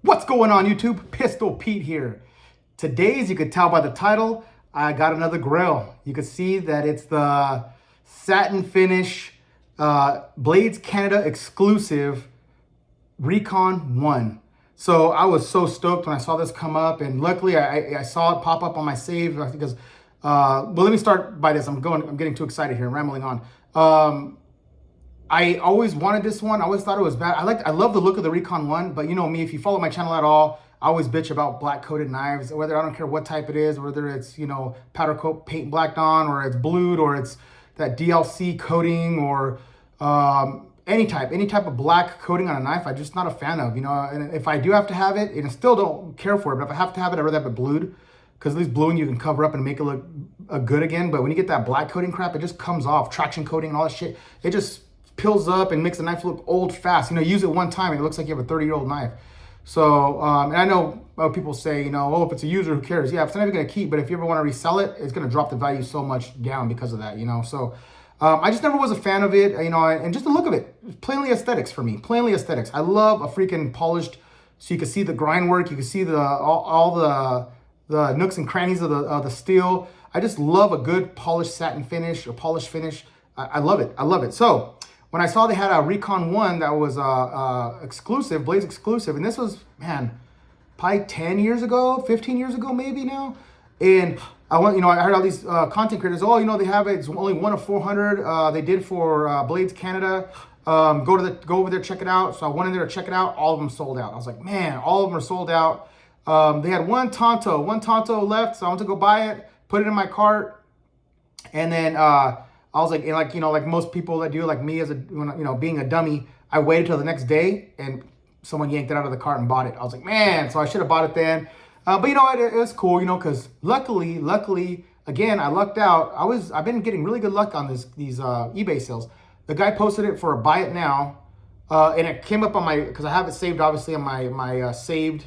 What's going on YouTube? Pistol Pete here. Today, as you could tell by the title, I got another grill. You can see that it's the satin finish Blades Canada exclusive Recon 1. So I was so stoked when I saw this come up, and luckily I saw it pop up on my save because, well, let me start by this. I'm getting too excited here, I'm rambling on. I always wanted this one. I always thought it was bad. I love the look of the Recon 1, but you know me, if you follow my channel at all, I always bitch about black coated knives, whether I don't care what type it is, whether it's, you know, powder coat paint blacked on, or it's blued, or it's that DLC coating, or any type of black coating on a knife. I'm just not a fan of, you know. And if I do have to have it, and I still don't care for it, but if I have to have it, I'd rather have it blued, because at least bluing you can cover up and make it look good again. But when you get that black coating crap, it just comes off, traction coating and all that shit. It just pills up and makes the knife look old fast. You know, use it one time and it looks like you have a 30-year-old knife. So, and I know people say, you know, oh, if it's a user, who cares? Yeah, it's not even going to keep, but if you ever want to resell it, it's going to drop the value so much down because of that, you know. So I just never was a fan of it, you know, and just the look of it, plainly aesthetics for me, plainly aesthetics. I love a freaking polished, so you can see the grind work, you can see all the nooks and crannies of the steel. I just love a good polished satin finish or polished finish. I love it. I love it. So when I saw they had a Recon 1 that was exclusive, Blaze exclusive, and this was, man, probably 10 years ago, 15 years ago maybe now. And I heard all these content creators, oh, you know, they have it, it's only 1 of 400. They did for Blades Canada. Go over there, check it out. So I went in there to check it out. All of them sold out. I was like, man, all of them are sold out. They had one Tonto left, so I went to go buy it, put it in my cart, and then I was like, and like, you know, like most people that do, like me as a, you know, being a dummy, I waited till the next day and someone yanked it out of the cart and bought it. I was like, man, so I should have bought it then. But you know what, it was cool, you know, because luckily, again, I lucked out. I've been getting really good luck on these eBay sales. The guy posted it for a buy it now, and it came up on my, because I have it saved obviously on my saved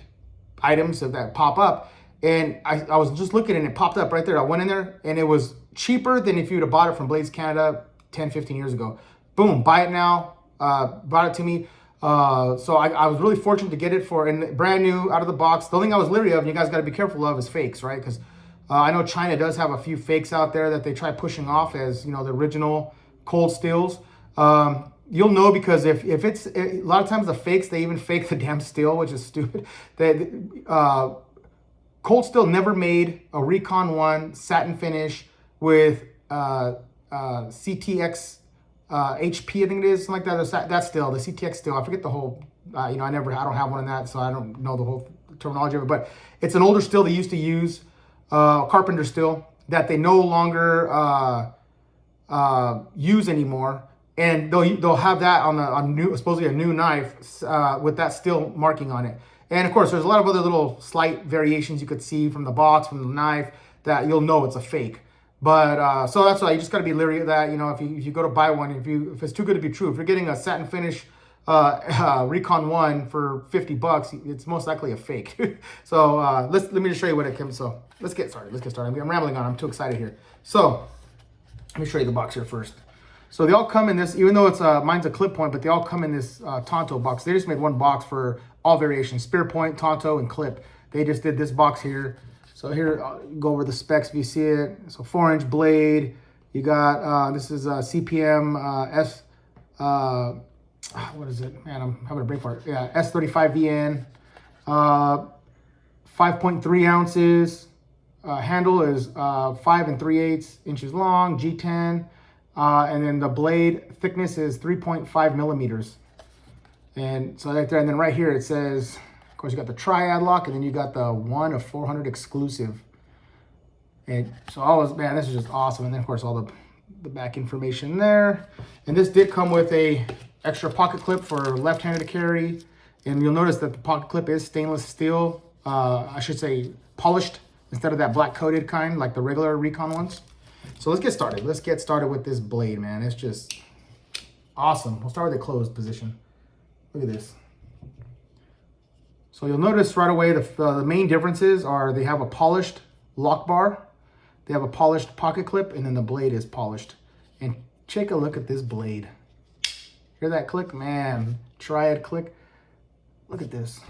items that pop up. And I was just looking and it popped up right there. I went in there and it was cheaper than if you would have bought it from Blades Canada 10, 15 years ago. Boom, buy it now, brought it to me. So I was really fortunate to get it for, and brand new, out of the box. The only thing I was leery of, and you guys got to be careful of, is fakes, right? Because I know China does have a few fakes out there that they try pushing off as, you know, the original cold steels. You'll know because if it's, a lot of times the fakes, they even fake the damn steel, which is stupid. Cold Steel never made a Recon 1 satin finish with CTX HP, I think it is, something like that. That steel, the CTX steel. I forget the whole, you know, I don't have one in that, so I don't know the whole terminology of it. But it's an older steel they used to use, carpenter steel, that they no longer use anymore. And they'll have that on supposedly a new knife with that steel marking on it. And of course, there's a lot of other little slight variations you could see from the box, from the knife, that you'll know it's a fake. But so that's why you just got to be leery of that. You know, if you go to buy one, if it's too good to be true, if you're getting a satin finish Recon 1 for $50, it's most likely a fake. So let me just show you what it comes. So let's get started. I'm rambling on. I'm too excited here. So let me show you the box here first. So they all come in this, even though it's mine's a clip point, but they all come in this Tonto box. They just made one box for all variations: spear point, Tonto, and clip. They just did this box here. So here, I'll go over the specs if you see it. So 4-inch blade. You got, this is CPM S, what is it? Man, I'm having a brain fart. Yeah, S35VN. 5.3 ounces. Handle is 5 3/8 inches long, G10. And then the blade thickness is 3.5 millimeters. And so right there, and then right here it says, of course, you got the triad lock, and then you got the 1 of 400 exclusive. And so man, this is just awesome. And then of course all the back information there. And this did come with a extra pocket clip for left-handed to carry. And you'll notice that the pocket clip is stainless steel. I should say polished instead of that black coated kind like the regular Recon ones. So let's get started. Let's get started with this blade, man. It's just awesome. We'll start with the closed position. Look at this. So you'll notice right away the main differences are they have a polished lock bar, they have a polished pocket clip, and then the blade is polished. And take a look at this blade. Hear that click? Man, triad click. Look at this.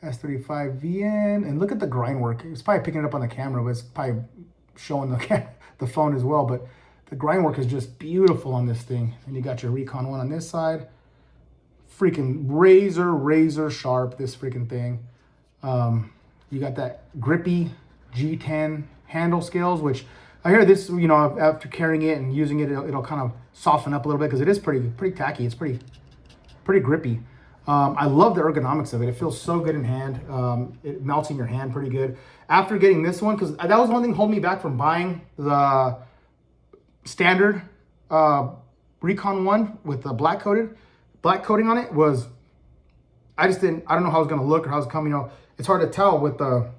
S35VN, and look at the grind work. It's probably picking it up on the camera, but it's probably showing the phone as well. But the grind work is just beautiful on this thing. And you got your Recon one on this side. Freaking razor sharp, this freaking thing. You got that grippy G10 handle scales, which I hear this, you know, after carrying it and using it, it'll kind of soften up a little bit because it is pretty tacky. It's pretty grippy. I love the ergonomics of it. It feels so good in hand. It melts in your hand pretty good. After getting this one, because that was one thing holding me back from buying the standard Recon one with the black coating on it, was I don't know how it was going to look or how it's coming. You know, it's hard to tell with the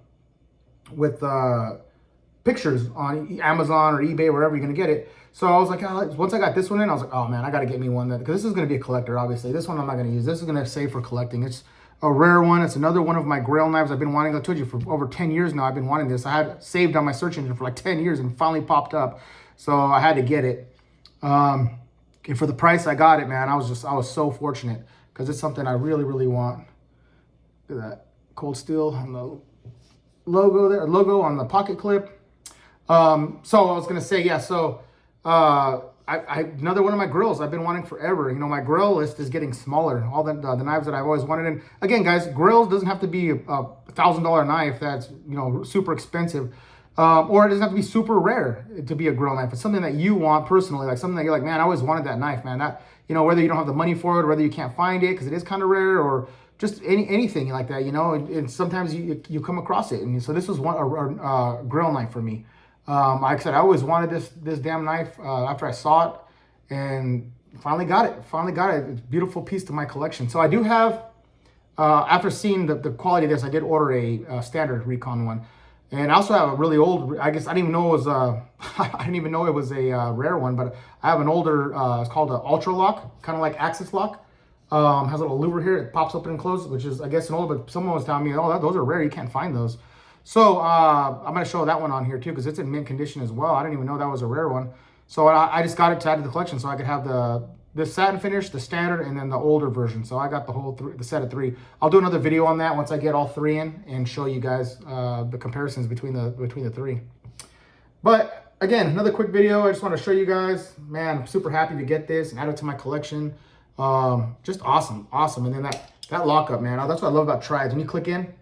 pictures on Amazon or eBay, wherever you're going to get it. So I was like, once I got this one in, I was like, oh man, I got to get me one, because this is going to be a collector, obviously. This one I'm not going to use. This is going to save for collecting. It's a rare one. It's another one of my Grail knives I've been wanting. I told you, for over 10 years now, I've been wanting this. I had saved on my search engine for like 10 years and finally popped up. So I had to get it. And for the price I got it, man, I was so fortunate, because it's something I really want. Look at that cold steel on the logo there, logo on the pocket clip. So I was gonna say, yeah, so another one of my grills I've been wanting forever. You know, my grill list is getting smaller. All the knives that I've always wanted. And again, guys, grills doesn't have to be a $1,000 knife that's, you know, super expensive. Or it doesn't have to be super rare to be a grill knife. It's something that you want personally, like something that you're like, man, I always wanted that knife, man. That, you know, whether you don't have the money for it, or whether you can't find it because it is kind of rare, or just anything like that, you know. And sometimes you come across it. And so this was a grill knife for me. Like I said, I always wanted this damn knife after I saw it, and finally got it. It's a beautiful piece to my collection. So I do have, after seeing the quality of this, I did order a standard Recon one. And I also have a really old, I guess I didn't even know it was a rare one, but I have an older, it's called an Ultra Lock, kind of like Axis Lock. Has a little louver here. It pops open and closes, which is, I guess, an old, but someone was telling me, oh, those are rare. You can't find those. So I'm going to show that one on here too, because it's in mint condition as well. I didn't even know that was a rare one. So I just got it to add to the collection so I could have the satin finish, the standard, and then the older version. So I got the set of 3. I'll do another video on that once I get all 3 in and show you guys the comparisons between the 3. But again, another quick video. I just want to show you guys, man, I'm super happy to get this and add it to my collection. Just awesome. And then that lockup, man, that's what I love about Triads. When you click in,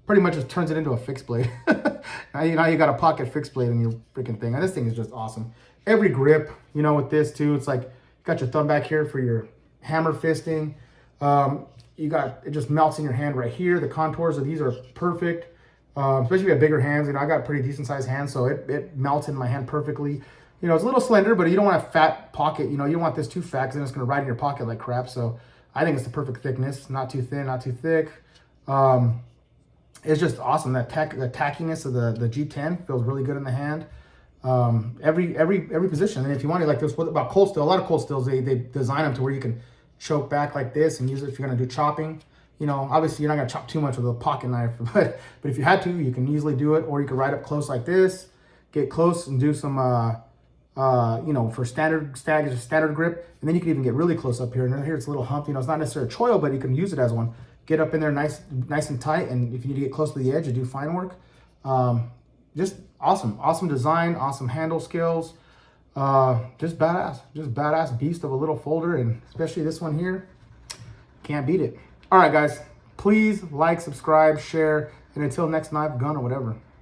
pretty much just turns it into a fixed blade. now you got a pocket fixed blade in your freaking thing. And this thing is just awesome. Every grip, you know, with this too, it's like you got your thumb back here for your hammer fisting. It just melts in your hand right here. The contours of these are perfect, especially if you have bigger hands. You know, I got pretty decent sized hands, so it melts in my hand perfectly. You know, it's a little slender, but you don't want a fat pocket. You know, you don't want this too fat, because then it's going to ride in your pocket like crap. So I think it's the perfect thickness. Not too thin, not too thick. It's just awesome. The tackiness of the G10 feels really good in the hand. Every position. And if you want to, like this, what about cold steel? A lot of cold steels, they design them to where you can choke back like this and use it if you're going to do chopping. You know, obviously you're not going to chop too much with a pocket knife, but if you had to, you can easily do it. Or you can ride up close like this, get close and do some, you know, for standard grip. And then you can even get really close up here. And here it's a little hump. You know, it's not necessarily a choil, but you can use it as one. Get up in there nice and tight, and if you need to get close to the edge, you do fine work. Just awesome design, awesome handle skills. Just badass beast of a little folder, and especially this one here, can't beat it. All right, guys, please like, subscribe, share, and until next knife, gun, or whatever.